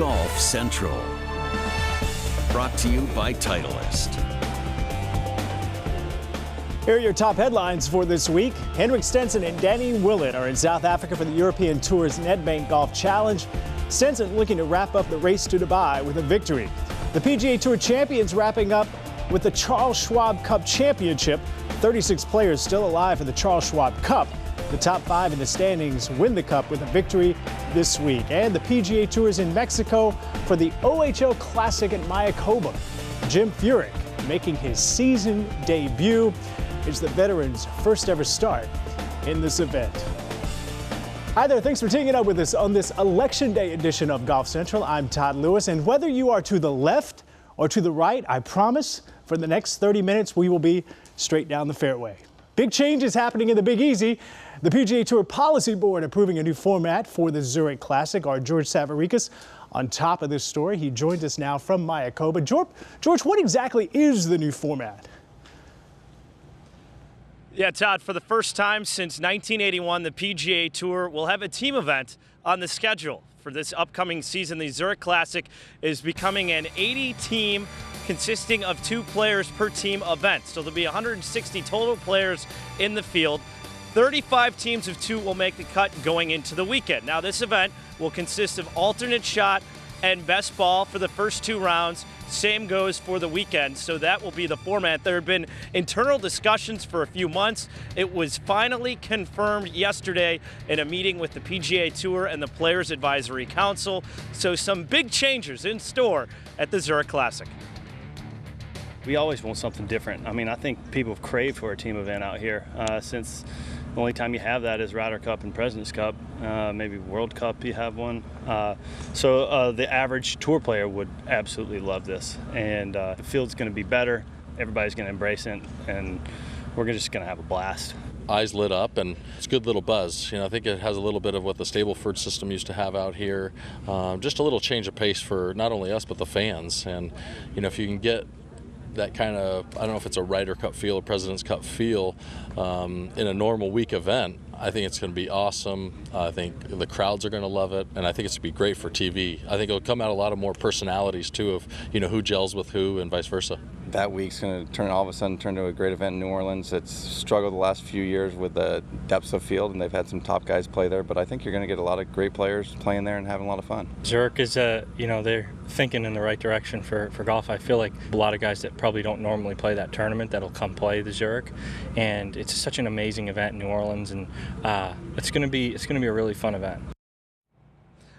Golf Central. Brought to you by Titleist. Here are your top headlines for this week. Henrik Stenson and Danny Willett are in South Africa for the European Tour's Nedbank Golf Challenge. Stenson looking to wrap up the race to Dubai with a victory. The PGA Tour champions wrapping up with the Charles Schwab Cup Championship. 36 players still alive for the Charles Schwab Cup. The top 5 in the standings win the Cup with a victory this week. And the PGA Tour is in Mexico for the OHL Classic at Mayakoba. Jim Furyk making his season debut. It's the veteran's first ever start in this event. Hi there, thanks for taking up with us on this Election Day edition of Golf Central. I'm Todd Lewis, and whether you are to the left or to the right, I promise for the next 30 minutes we will be straight down the fairway. Big changes happening in the Big Easy. The PGA Tour Policy Board approving a new format for the Zurich Classic. Our George Savarikas on top of this story. He joins us now from Mayakoba. George, what exactly is the new format? Yeah, Todd, for the first time since 1981, the PGA Tour will have a team event on the schedule for this upcoming season. The Zurich Classic is becoming an 80-team consisting of 2 players per team event. So there'll be 160 total players in the field. 35 teams of 2 will make the cut going into the weekend. Now, this event will consist of alternate shot and best ball for the first 2 rounds. Same goes for the weekend, so that will be the format. There have been internal discussions for a few months. It was finally confirmed yesterday in a meeting with the PGA Tour and the Players Advisory Council. So some big changes in store at the Zurich Classic. We always want something different. I mean, I think people have craved for a team event out here since the only time you have that is Ryder Cup and President's Cup, maybe World Cup you have one. So the average tour player would absolutely love this. And the field's going to be better, everybody's going to embrace it, and we're just going to have a blast. Eyes lit up, and it's a good little buzz. You know, I think it has a little bit of what the Stableford system used to have out here. Just a little change of pace for not only us, but the fans. And, you know, if you can get that kind of, I don't know if it's a Ryder Cup feel or President's Cup feel in a normal week event, I think it's going to be awesome. I think the crowds are going to love it, and I think it's going to be great for TV. I think it'll come out a lot of more personalities too of, you know, who gels with who and vice versa. That week's going to all of a sudden turn to a great event in New Orleans. It's struggled the last few years with the depths of field, and they've had some top guys play there, but I think you're going to get a lot of great players playing there and having a lot of fun. Zurich is, you know, they're thinking in the right direction for golf. I feel like a lot of guys that probably don't normally play that tournament that'll come play the Zurich, and it's such an amazing event in New Orleans, and it's going to be a really fun event.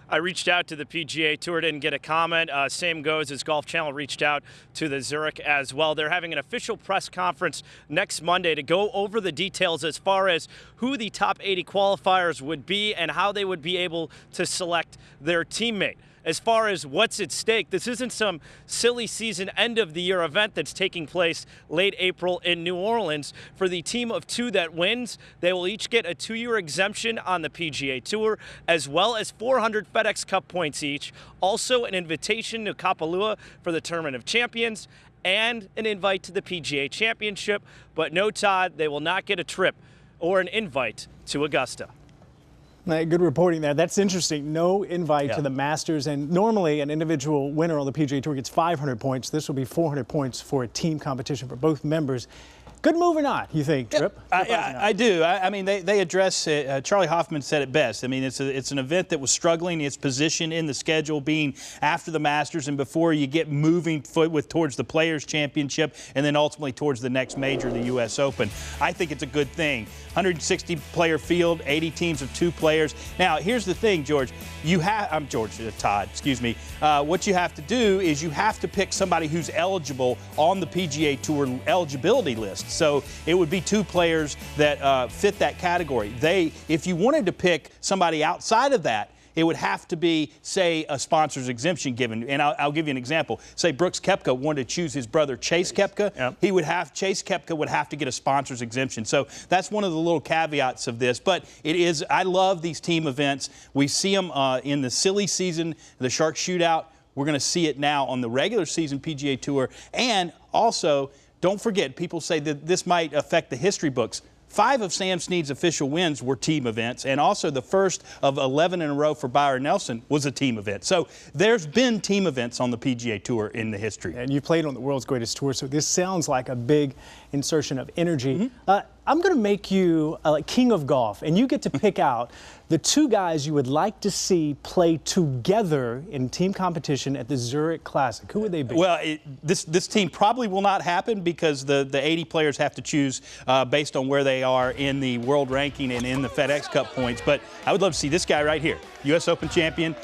I reached out to the PGA Tour, didn't get a comment. Same goes as Golf Channel reached out to the Zurich as well. They're having an official press conference next Monday to go over the details as far as who the top 80 qualifiers would be and how they would be able to select their teammate. As far as what's at stake, this isn't some silly season end-of-the-year event that's taking place late April in New Orleans. For the team of 2 that wins, they will each get a 2-year exemption on the PGA Tour, as well as 400 FedEx Cup points each, also an invitation to Kapalua for the Tournament of Champions, and an invite to the PGA Championship. But no, Todd, they will not get a trip or an invite to Augusta. Good reporting there. That's interesting. No invite to the Masters, and normally an individual winner on the PGA Tour gets 500 points. This will be 400 points for a team competition for both members. Good move or not, you think, Trip? I do. I mean, they address it. Charlie Hoffman said it best. I mean, it's an event that was struggling. Its position in the schedule being after the Masters and before you get moving towards the Players' Championship and then ultimately towards the next major, the U.S. Open. I think it's a good thing. 160-player field, 80 teams of 2 players. Now, here's the thing, George. Todd, excuse me. What you have to do is you have to pick somebody who's eligible on the PGA Tour eligibility list. So it would be 2 players that fit that category. If you wanted to pick somebody outside of that, it would have to be, say, a sponsor's exemption given. And I'll give you an example. Say Brooks Koepka wanted to choose his brother Chase Koepka. Yep. Chase Koepka would have to get a sponsor's exemption. So that's one of the little caveats of this. But I love these team events. We see them in the silly season, the Shark Shootout. We're going to see it now on the regular season PGA Tour. And also, don't forget, people say that this might affect the history books. 5 of Sam Snead's official wins were team events, and also the first of 11 in a row for Byron Nelson was a team event. So there's been team events on the PGA Tour in the history. And you played on the world's greatest tour, so this sounds like a big insertion of energy. I'm going to make you like king of golf, and you get to pick out the 2 guys you would like to see play together in team competition at the Zurich Classic. Who would they be? Well, this team probably will not happen because the 80 players have to choose based on where they are in the world ranking and in the FedEx Cup points. But I would love to see this guy right here, U.S. Open champion,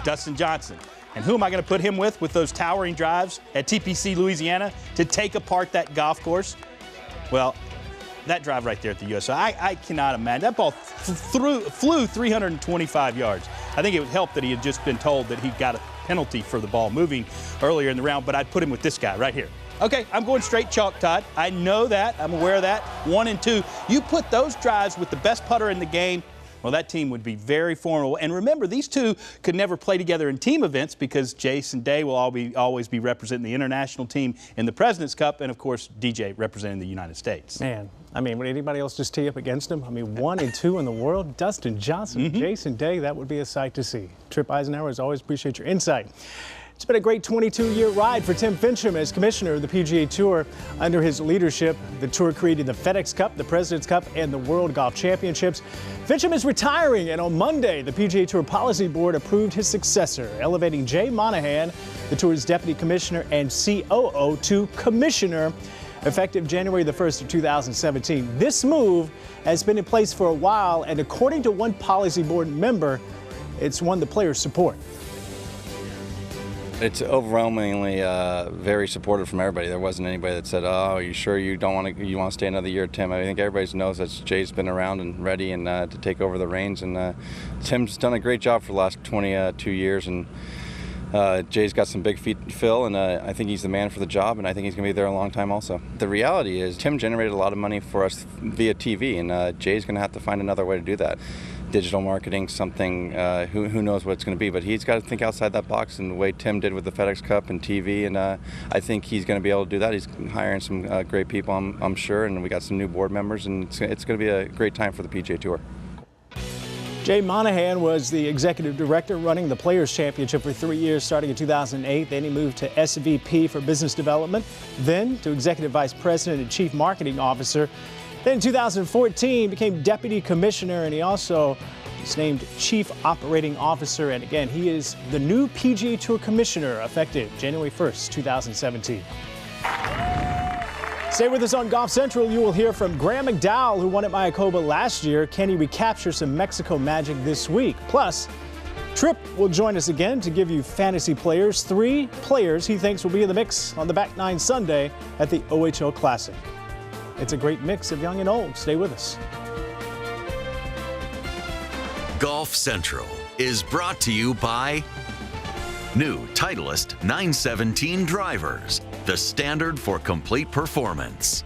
Dustin Johnson. And who am I going to put him with those towering drives at TPC Louisiana to take apart that golf course? Well, that drive right there at the U.S. I cannot imagine. That ball flew 325 yards. I think it would help that he had just been told that he got a penalty for the ball moving earlier in the round, but I'd put him with this guy right here. Okay, I'm going straight chalk, Todd. I know that. I'm aware of that. 1 and 2. You put those drives with the best putter in the game, well, that team would be very formidable. And remember, these 2 could never play together in team events because Jason Day will always be representing the international team in the President's Cup, and of course, DJ representing the United States. Man, I mean, would anybody else just tee up against him? I mean, 1 and 2 in the world. Dustin Johnson, Jason Day, that would be a sight to see. Trip Eisenhower, as always, appreciate your insight. It's been a great 22-year ride for Tim Finchem as commissioner of the PGA Tour. Under his leadership, the Tour created the FedEx Cup, the President's Cup, and the World Golf Championships. Finchem is retiring, and on Monday, the PGA Tour Policy Board approved his successor, elevating Jay Monahan, the Tour's deputy commissioner and COO, to commissioner, effective January the 1st of 2017. This move has been in place for a while, and according to one Policy Board member, it's one the players support. It's overwhelmingly very supportive from everybody. There wasn't anybody that said, "Oh, are you sure you want to stay another year, Tim?" I think everybody knows that Jay's been around and ready and to take over the reins. And Tim's done a great job for the last 22 years. And Jay's got some big feet to fill, and I think he's the man for the job, and I think he's going to be there a long time also. The reality is Tim generated a lot of money for us via TV, and Jay's going to have to find another way to do that. Digital marketing, something, who knows what it's going to be, but he's got to think outside that box, and the way Tim did with the FedEx Cup and TV, and I think he's going to be able to do that. He's hiring some great people, I'm sure, and we got some new board members, and it's going to be a great time for the PGA Tour. Jay Monahan was the executive director running the Players Championship for 3 years, starting in 2008. Then he moved to SVP for business development, then to executive vice president and chief marketing officer. Then in 2014, became deputy commissioner, and he also was named chief operating officer. And again, he is the new PGA Tour commissioner, effective January 1st, 2017. Stay with us on Golf Central. You will hear from Graham McDowell, who won at Mayakoba last year. Can he recapture some Mexico magic this week? Plus, Tripp will join us again to give you fantasy players. 3 players he thinks will be in the mix on the Back Nine Sunday at the OHL Classic. It's a great mix of young and old. Stay with us. Golf Central is brought to you by new Titleist 917 drivers, the standard for complete performance.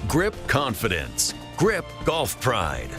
Grip Confidence, Grip Golf Pride,